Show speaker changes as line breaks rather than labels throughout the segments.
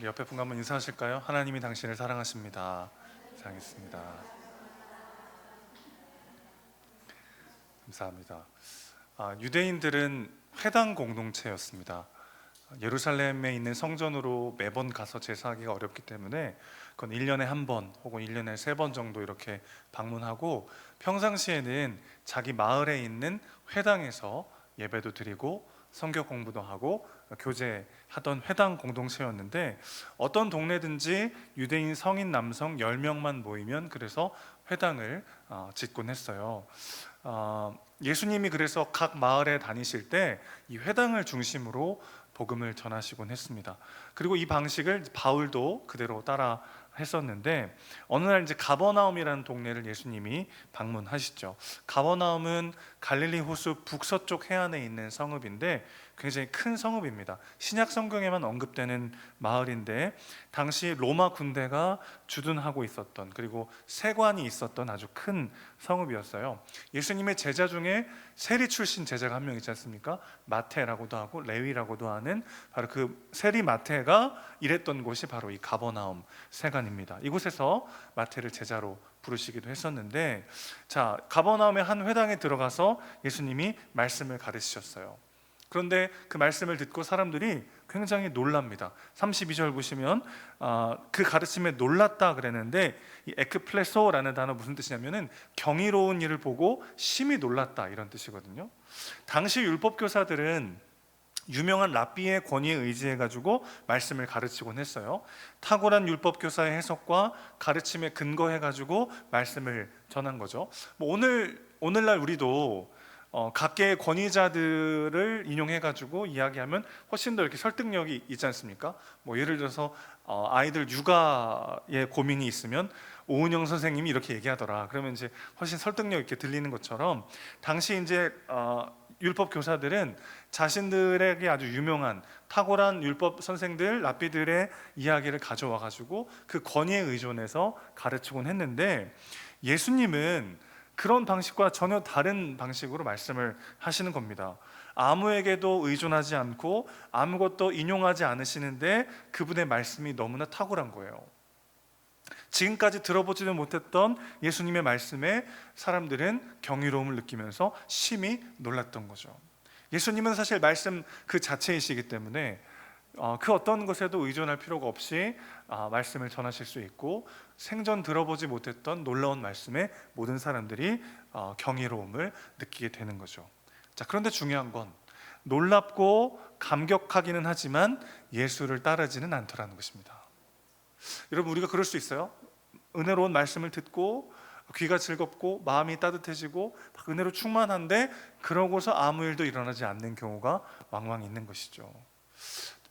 옆에 분과 한번 인사하실까요? 하나님이 당신을 사랑하십니다. 사랑했습니다. 감사합니다. 유대인들은 회당 공동체였습니다. 예루살렘에 있는 성전으로 매번 가서 제사하기가 어렵기 때문에 그건 1년에 한 번 혹은 1년에 3번 정도 이렇게 방문하고, 평상시에는 자기 마을에 있는 회당에서 예배도 드리고 성경 공부도 하고 교제하던 회당 공동체였는데, 어떤 동네든지 유대인 성인 남성 10명만 모이면 그래서 회당을 짓곤 했어요. 예수님이 그래서 각 마을에 다니실 때 이 회당을 중심으로 복음을 전하시곤 했습니다. 그리고 이 방식을 바울도 그대로 따라 했었는데, 어느 날 이제 가버나움이라는 동네를 예수님이 방문하시죠. 가버나움은 갈릴리 호수 북서쪽 해안에 있는 성읍인데 굉장히 큰 성읍입니다. 신약 성경에만 언급되는 마을인데, 당시 로마 군대가 주둔하고 있었던, 그리고 세관이 있었던 아주 큰 성읍이었어요. 예수님의 제자 중에 세리 출신 제자가 한 명 있지 않습니까? 마태라고도 하고 레위라고도 하는, 바로 그 세리 마태가 일했던 곳이 바로 이 가버나움 세관입니다. 이곳에서 마태를 제자로 부르시기도 했었는데, 자, 가버나움의 한 회당에 들어가서 예수님이 말씀을 가르치셨어요. 그런데 그 말씀을 듣고 사람들이 굉장히 놀랍니다. 32절 보시면 그 가르침에 놀랐다 그랬는데, 이 에크플레소라는 단어 무슨 뜻이냐면은 경이로운 일을 보고 심히 놀랐다, 이런 뜻이거든요. 당시 율법교사들은 유명한 랍비의 권위에 의지해 가지고 말씀을 가르치곤 했어요. 탁월한 율법교사의 해석과 가르침에 근거해 가지고 말씀을 전한 거죠. 오늘날 우리도 각계의 권위자들을 인용해 가지고 이야기하면 훨씬 더 이렇게 설득력이 있지 않습니까? 예를 들어서 아이들 육아에 고민이 있으면 오은영 선생님이 이렇게 얘기하더라, 그러면 이제 훨씬 설득력 있게 들리는 것처럼, 당시 이제 율법 교사들은 자신들에게 아주 유명한 탁월한 율법 선생들, 랍비들의 이야기를 가져와 가지고 그 권위에 의존해서 가르치곤 했는데, 예수님은 그런 방식과 전혀 다른 방식으로 말씀을 하시는 겁니다. 아무에게도 의존하지 않고 아무것도 인용하지 않으시는데 그분의 말씀이 너무나 탁월한 거예요. 지금까지 들어보지도 못했던 예수님의 말씀에 사람들은 경이로움을 느끼면서 심히 놀랐던 거죠. 예수님은 사실 말씀 그 자체이시기 때문에 그 어떤 것에도 의존할 필요가 없이 말씀을 전하실 수 있고, 생전 들어보지 못했던 놀라운 말씀에 모든 사람들이 경이로움을 느끼게 되는 거죠. 자, 그런데 중요한 건 놀랍고 감격하기는 하지만 예수를 따르지는 않더라는 것입니다. 여러분, 우리가 그럴 수 있어요. 은혜로운 말씀을 듣고 귀가 즐겁고 마음이 따뜻해지고 은혜로 충만한데 그러고서 아무 일도 일어나지 않는 경우가 왕왕 있는 것이죠.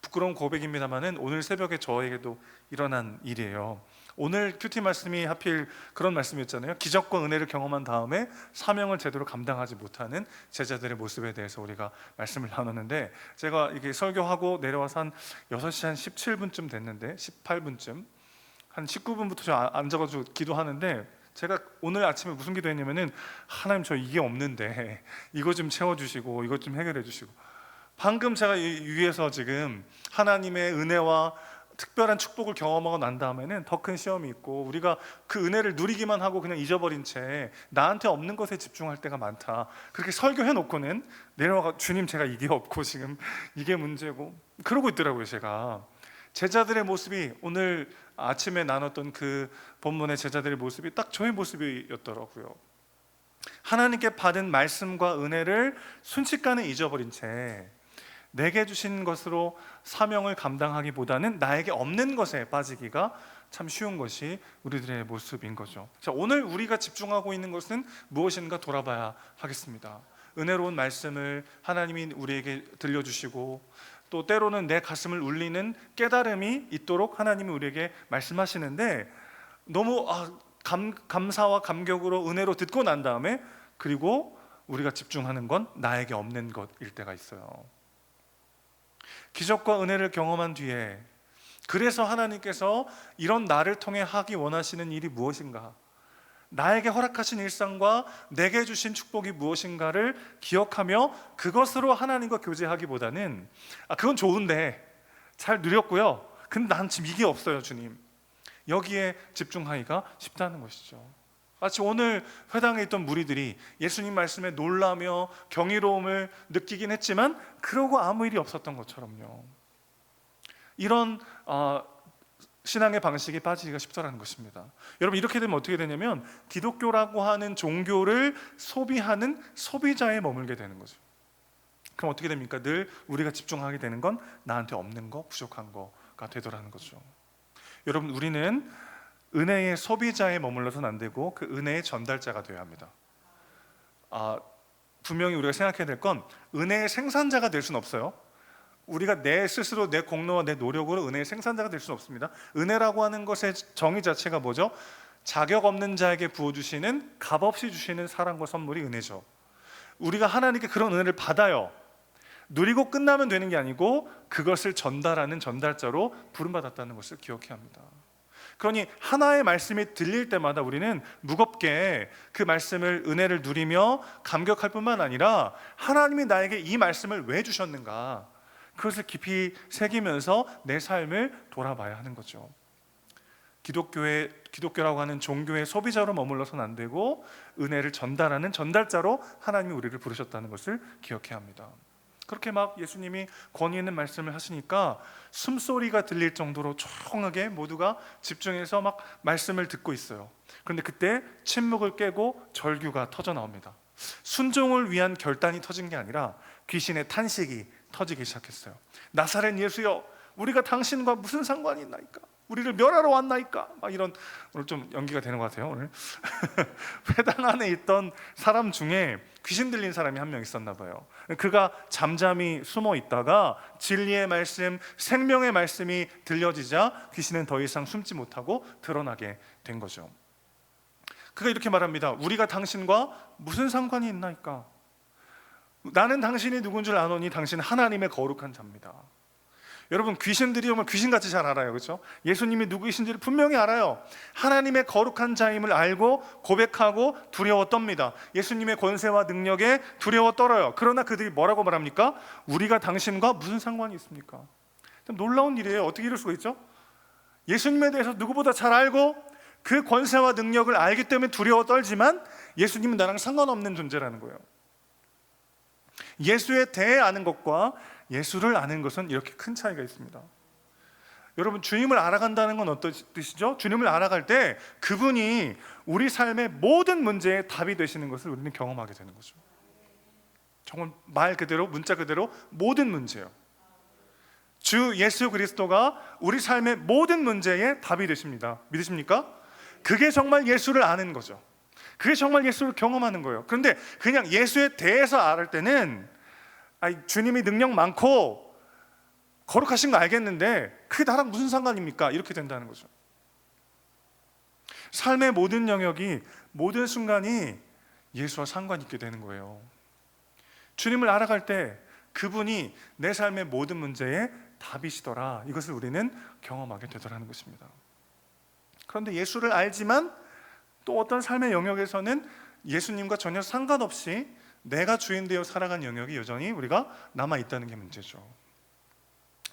부끄러운 고백입니다만은 오늘 새벽에 저에게도 일어난 일이에요. 오늘 큐티 말씀이 하필 그런 말씀이었잖아요. 기적과 은혜를 경험한 다음에 사명을 제대로 감당하지 못하는 제자들의 모습에 대해서 우리가 말씀을 나눴는데, 제가 이게 설교하고 내려와서 한 6시 한 17분쯤 됐는데, 18분쯤 한 19분부터 저 앉아가지고 기도하는데, 제가 오늘 아침에 무슨 기도했냐면은, 하나님 저 이게 없는데 이거 좀 채워주시고 이것 좀 해결해 주시고, 방금 제가 위에서 지금 하나님의 은혜와 특별한 축복을 경험하고 난 다음에는 더 큰 시험이 있고, 우리가 그 은혜를 누리기만 하고 그냥 잊어버린 채 나한테 없는 것에 집중할 때가 많다, 그렇게 설교해 놓고는 내려와가 주님 제가 이게 없고 지금 이게 문제고 그러고 있더라고요. 제자들의 모습이, 오늘 아침에 나눴던 그 본문의 제자들의 모습이 딱 저의 모습이었더라고요. 하나님께 받은 말씀과 은혜를 순식간에 잊어버린 채 내게 주신 것으로 사명을 감당하기보다는 나에게 없는 것에 빠지기가 참 쉬운 것이 우리들의 모습인 거죠. 자, 오늘 우리가 집중하고 있는 것은 무엇인가 돌아봐야 하겠습니다. 은혜로운 말씀을 하나님이 우리에게 들려주시고, 또 때로는 내 가슴을 울리는 깨달음이 있도록 하나님이 우리에게 말씀하시는데, 너무 감사와 감격으로 은혜로 듣고 난 다음에, 그리고 우리가 집중하는 건 나에게 없는 것일 때가 있어요. 기적과 은혜를 경험한 뒤에, 그래서 하나님께서 이런 나를 통해 하기 원하시는 일이 무엇인가, 나에게 허락하신 일상과 내게 주신 축복이 무엇인가를 기억하며 그것으로 하나님과 교제하기보다는, 그건 좋은데 잘 누렸고요, 근데 난 지금 이게 없어요, 주님. 여기에 집중하기가 쉽다는 것이죠. 마치 오늘 회당에 있던 무리들이 예수님 말씀에 놀라며 경이로움을 느끼긴 했지만 그러고 아무 일이 없었던 것처럼요. 이런 신앙의 방식에 빠지기가 쉽다는 것입니다. 여러분, 이렇게 되면 어떻게 되냐면 기독교라고 하는 종교를 소비하는 소비자에 머물게 되는 거죠. 그럼 어떻게 됩니까? 늘 우리가 집중하게 되는 건 나한테 없는 거, 부족한 거가 되더라는 거죠. 여러분, 우리는 은혜의 소비자에 머물러서는 안 되고 그 은혜의 전달자가 되어야 합니다. 분명히 우리가 생각해야 될 건 은혜의 생산자가 될 수는 없어요. 우리가 내 스스로 내 공로와 내 노력으로 은혜의 생산자가 될 수는 없습니다. 은혜라고 하는 것의 정의 자체가 뭐죠? 자격 없는 자에게 부어주시는, 값없이 주시는 사랑과 선물이 은혜죠. 우리가 하나님께 그런 은혜를 받아요. 누리고 끝나면 되는 게 아니고 그것을 전달하는 전달자로 부름받았다는 것을 기억해야 합니다. 그러니 하나의 말씀이 들릴 때마다 우리는 무겁게 그 말씀을, 은혜를 누리며 감격할 뿐만 아니라 하나님이 나에게 이 말씀을 왜 주셨는가, 그것을 깊이 새기면서 내 삶을 돌아봐야 하는 거죠. 기독교라고 하는 종교의 소비자로 머물러서는 안 되고 은혜를 전달하는 전달자로 하나님이 우리를 부르셨다는 것을 기억해야 합니다. 그렇게 막 예수님이 권위 있는 말씀을 하시니까 숨소리가 들릴 정도로 조용하게 모두가 집중해서 막 말씀을 듣고 있어요. 그런데 그때 침묵을 깨고 절규가 터져 나옵니다. 순종을 위한 결단이 터진 게 아니라 귀신의 탄식이 터지기 시작했어요. 나사렛 예수여, 우리가 당신과 무슨 상관이 있나이까? 우리를 멸하러 왔나이까? 막 이런, 오늘 좀 연기가 되는 것 같아요, 오늘. 회당 안에 있던 사람 중에 귀신 들린 사람이 한 명 있었나 봐요. 그가 잠잠히 숨어 있다가 진리의 말씀, 생명의 말씀이 들려지자 귀신은 더 이상 숨지 못하고 드러나게 된 거죠. 그가 이렇게 말합니다. 우리가 당신과 무슨 상관이 있나이까? 나는 당신이 누군 줄 아노니 당신은 하나님의 거룩한 자입니다. 여러분, 귀신들이 정말 귀신같이 잘 알아요, 그렇죠? 예수님이 누구이신지를 분명히 알아요. 하나님의 거룩한 자임을 알고 고백하고 두려워 떱니다. 예수님의 권세와 능력에 두려워 떨어요. 그러나 그들이 뭐라고 말합니까? 우리가 당신과 무슨 상관이 있습니까? 참 놀라운 일이에요. 어떻게 이럴 수가 있죠? 예수님에 대해서 누구보다 잘 알고 그 권세와 능력을 알기 때문에 두려워 떨지만 예수님은 나랑 상관없는 존재라는 거예요. 예수에 대해 아는 것과 예수를 아는 것은 이렇게 큰 차이가 있습니다. 여러분, 주님을 알아간다는 건 어떤 뜻이죠? 주님을 알아갈 때 그분이 우리 삶의 모든 문제에 답이 되시는 것을 우리는 경험하게 되는 거죠. 정말 말 그대로, 문자 그대로 모든 문제예요. 주 예수 그리스도가 우리 삶의 모든 문제에 답이 되십니다. 믿으십니까? 그게 정말 예수를 아는 거죠. 그게 정말 예수를 경험하는 거예요. 그런데 그냥 예수에 대해서 알을 때는 주님이 능력 많고 거룩하신 거 알겠는데 그게 나랑 무슨 상관입니까? 이렇게 된다는 거죠. 삶의 모든 영역이, 모든 순간이 예수와 상관이 있게 되는 거예요. 주님을 알아갈 때 그분이 내 삶의 모든 문제에 답이시더라, 이것을 우리는 경험하게 되더라는 것입니다. 그런데 예수를 알지만 또 어떤 삶의 영역에서는 예수님과 전혀 상관없이 내가 주인 되어 살아간 영역이 여전히 우리가 남아있다는 게 문제죠.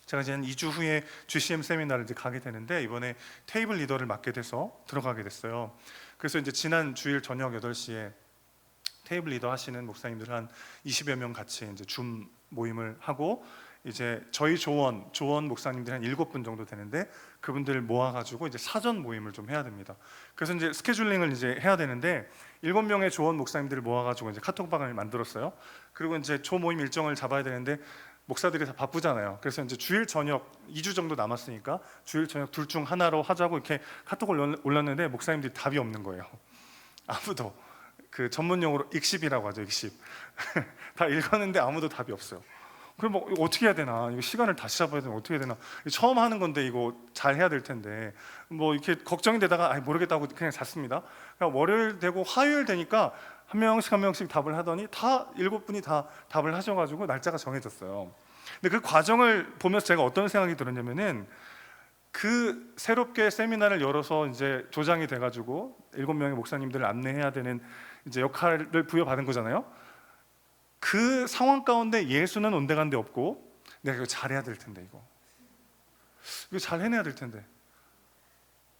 제가 이제 한 2주 후에 GCM 세미나를 이제 가게 되는데 이번에 테이블 리더를 맡게 돼서 들어가게 됐어요. 그래서 이제 지난 주일 저녁 8시에 테이블 리더 하시는 목사님들 한 20여 명 같이 이제 줌 모임을 하고, 이제 저희 조원 목사님들이 한 7분 정도 되는데 그분들을 모아가지고 이제 사전 모임을 좀 해야 됩니다. 그래서 이제 스케줄링을 이제 해야 되는데 7명의 조원 목사님들을 모아가지고 이제 카톡방을 만들었어요. 그리고 이제 조 모임 일정을 잡아야 되는데 목사들이 다 바쁘잖아요. 그래서 이제 주일 저녁 2주 정도 남았으니까 주일 저녁 둘 중 하나로 하자고 이렇게 카톡을 올렸는데 목사님들이 답이 없는 거예요. 아무도. 그 전문 용어로 익십이라고 하죠, 익십. 다 읽었는데 아무도 답이 없어요. 그럼 뭐 어떻게 해야 되나? 이거 시간을 다시 잡아야 되나? 어떻게 해야 되나? 처음 하는 건데 이거 잘 해야 될 텐데 뭐 이렇게 걱정이 되다가 모르겠다고 그냥 잤습니다. 그러니까 월요일 되고 화요일 되니까 한 명씩 답을 하더니 다 7분이 다 답을 하셔가지고 날짜가 정해졌어요. 근데 그 과정을 보면서 제가 어떤 생각이 들었냐면은, 그 새롭게 세미나를 열어서 이제 조장이 돼가지고 7명의 목사님들을 안내해야 되는 이제 역할을 부여받은 거잖아요. 그 상황 가운데 예수는 온데간데 없고 내가 이거 잘해야 될 텐데, 이거 잘 해내야 될 텐데,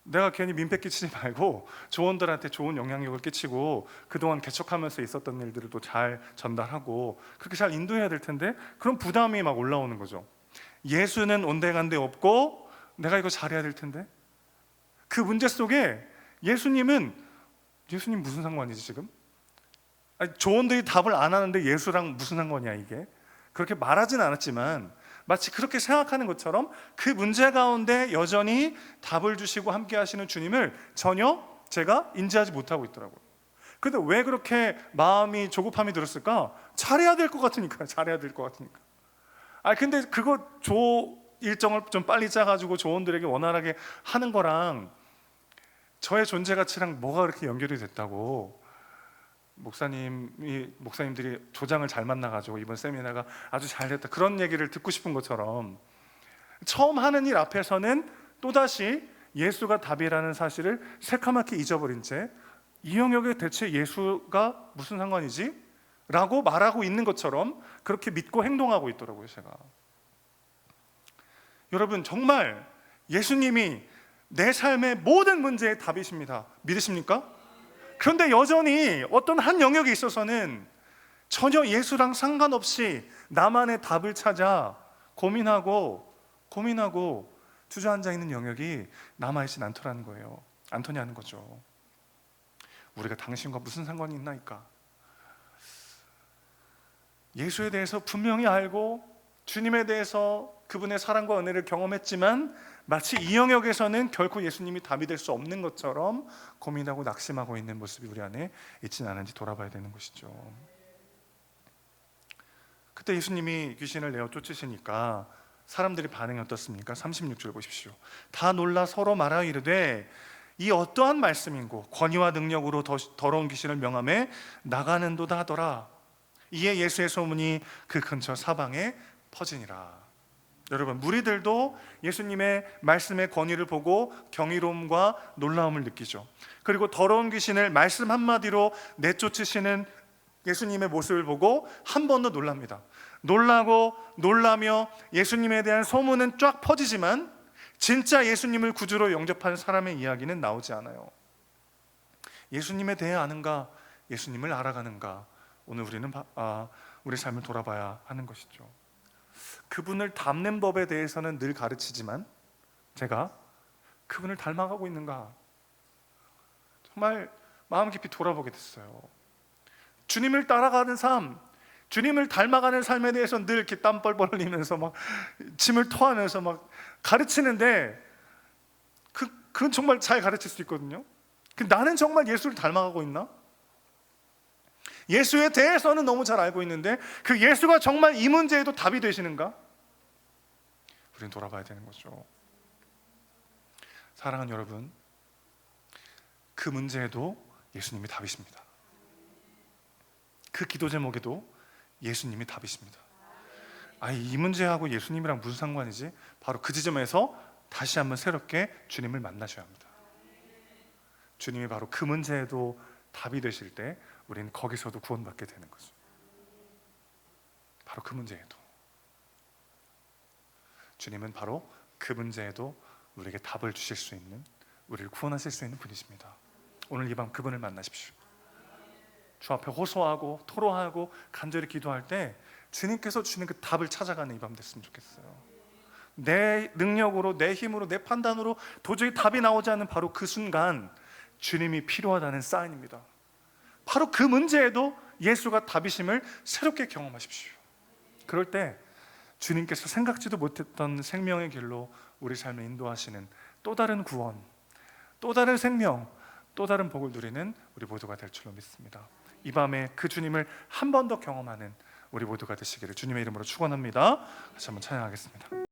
내가 괜히 민폐 끼치지 말고 조원들한테 좋은 영향력을 끼치고 그동안 개척하면서 있었던 일들을 또 잘 전달하고 그렇게 잘 인도해야 될 텐데, 그런 부담이 막 올라오는 거죠. 예수는 온데간데 없고 내가 이거 잘해야 될 텐데. 그 문제 속에 예수님 무슨 상관이지 지금? 아니, 조원들이 답을 안 하는데 예수랑 무슨 상관이야 이게? 그렇게 말하진 않았지만 마치 그렇게 생각하는 것처럼 그 문제 가운데 여전히 답을 주시고 함께 하시는 주님을 전혀 제가 인지하지 못하고 있더라고요. 근데 왜 그렇게 마음이 조급함이 들었을까? 잘해야 될 것 같으니까. 잘해야 될 것 같으니까. 근데 그거 일정을 좀 빨리 짜가지고 조원들에게 원활하게 하는 거랑 저의 존재 가치랑 뭐가 그렇게 연결이 됐다고, 목사님들이 조장을 잘 만나가지고 이번 세미나가 아주 잘 됐다, 그런 얘기를 듣고 싶은 것처럼 처음 하는 일 앞에서는 또다시 예수가 답이라는 사실을 새카맣게 잊어버린 채 이 영역에 대체 예수가 무슨 상관이지? 라고 말하고 있는 것처럼 그렇게 믿고 행동하고 있더라고요. 제가, 여러분, 정말 예수님이 내 삶의 모든 문제의 답이십니다. 믿으십니까? 그런데 여전히 어떤 한 영역에 있어서는 전혀 예수랑 상관없이 나만의 답을 찾아 고민하고 주저앉아 있는 영역이 남아있진 않더냐는 거죠. 우리가 당신과 무슨 상관이 있나이까? 예수에 대해서 분명히 알고 주님에 대해서 그분의 사랑과 은혜를 경험했지만 마치 이 영역에서는 결코 예수님이 답이 될 수 없는 것처럼 고민하고 낙심하고 있는 모습이 우리 안에 있지는 않은지 돌아봐야 되는 것이죠. 그때 예수님이 귀신을 내어 쫓으시니까 사람들의 반응이 어떻습니까? 36절 보십시오. 다 놀라 서로 말하여 이르되 이 어떠한 말씀인고 권위와 능력으로 더러운 귀신을 명함에 나가는도다 하더라. 이에 예수의 소문이 그 근처 사방에 퍼지니라. 여러분, 무리들도 예수님의 말씀의 권위를 보고 경이로움과 놀라움을 느끼죠. 그리고 더러운 귀신을 말씀 한마디로 내쫓으시는 예수님의 모습을 보고 한 번 더 놀랍니다. 놀라며 예수님에 대한 소문은 쫙 퍼지지만 진짜 예수님을 구주로 영접한 사람의 이야기는 나오지 않아요. 예수님에 대해 아는가? 예수님을 알아가는가? 오늘 우리는 우리 삶을 돌아봐야 하는 것이죠. 그분을 닮는 법에 대해서는 늘 가르치지만 제가 그분을 닮아가고 있는가? 정말 마음 깊이 돌아보게 됐어요. 주님을 따라가는 삶, 주님을 닮아가는 삶에 대해서 늘 이렇게 땀 뻘뻘 흘리면서 막 침을 토하면서 막 가르치는데 그건 정말 잘 가르칠 수 있거든요. 나는 정말 예수를 닮아가고 있나? 예수에 대해서는 너무 잘 알고 있는데 그 예수가 정말 이 문제에도 답이 되시는가? 우리는 돌아봐야 되는 거죠. 사랑하는 여러분, 그 문제에도 예수님이 답이십니다. 그 기도 제목에도 예수님이 답이십니다. 이 문제하고 예수님이랑 무슨 상관이지? 바로 그 지점에서 다시 한번 새롭게 주님을 만나셔야 합니다. 주님이 바로 그 문제에도 답이 되실 때 우리는 거기서도 구원받게 되는 거죠. 바로 그 문제에도 주님은 바로 그 문제에도 우리에게 답을 주실 수 있는, 우리를 구원하실 수 있는 분이십니다. 오늘 이 밤 그분을 만나십시오. 주 앞에 호소하고 토로하고 간절히 기도할 때 주님께서 주는 그 답을 찾아가는 이 밤 됐으면 좋겠어요. 내 능력으로, 내 힘으로, 내 판단으로 도저히 답이 나오지 않는 바로 그 순간 주님이 필요하다는 사인입니다. 바로 그 문제에도 예수가 답이심을 새롭게 경험하십시오. 그럴 때 주님께서 생각지도 못했던 생명의 길로 우리 삶을 인도하시는 또 다른 구원, 또 다른 생명, 또 다른 복을 누리는 우리 모두가 될 줄로 믿습니다. 이 밤에 그 주님을 한 번 더 경험하는 우리 모두가 되시기를 주님의 이름으로 축원합니다. 다시 한번 찬양하겠습니다.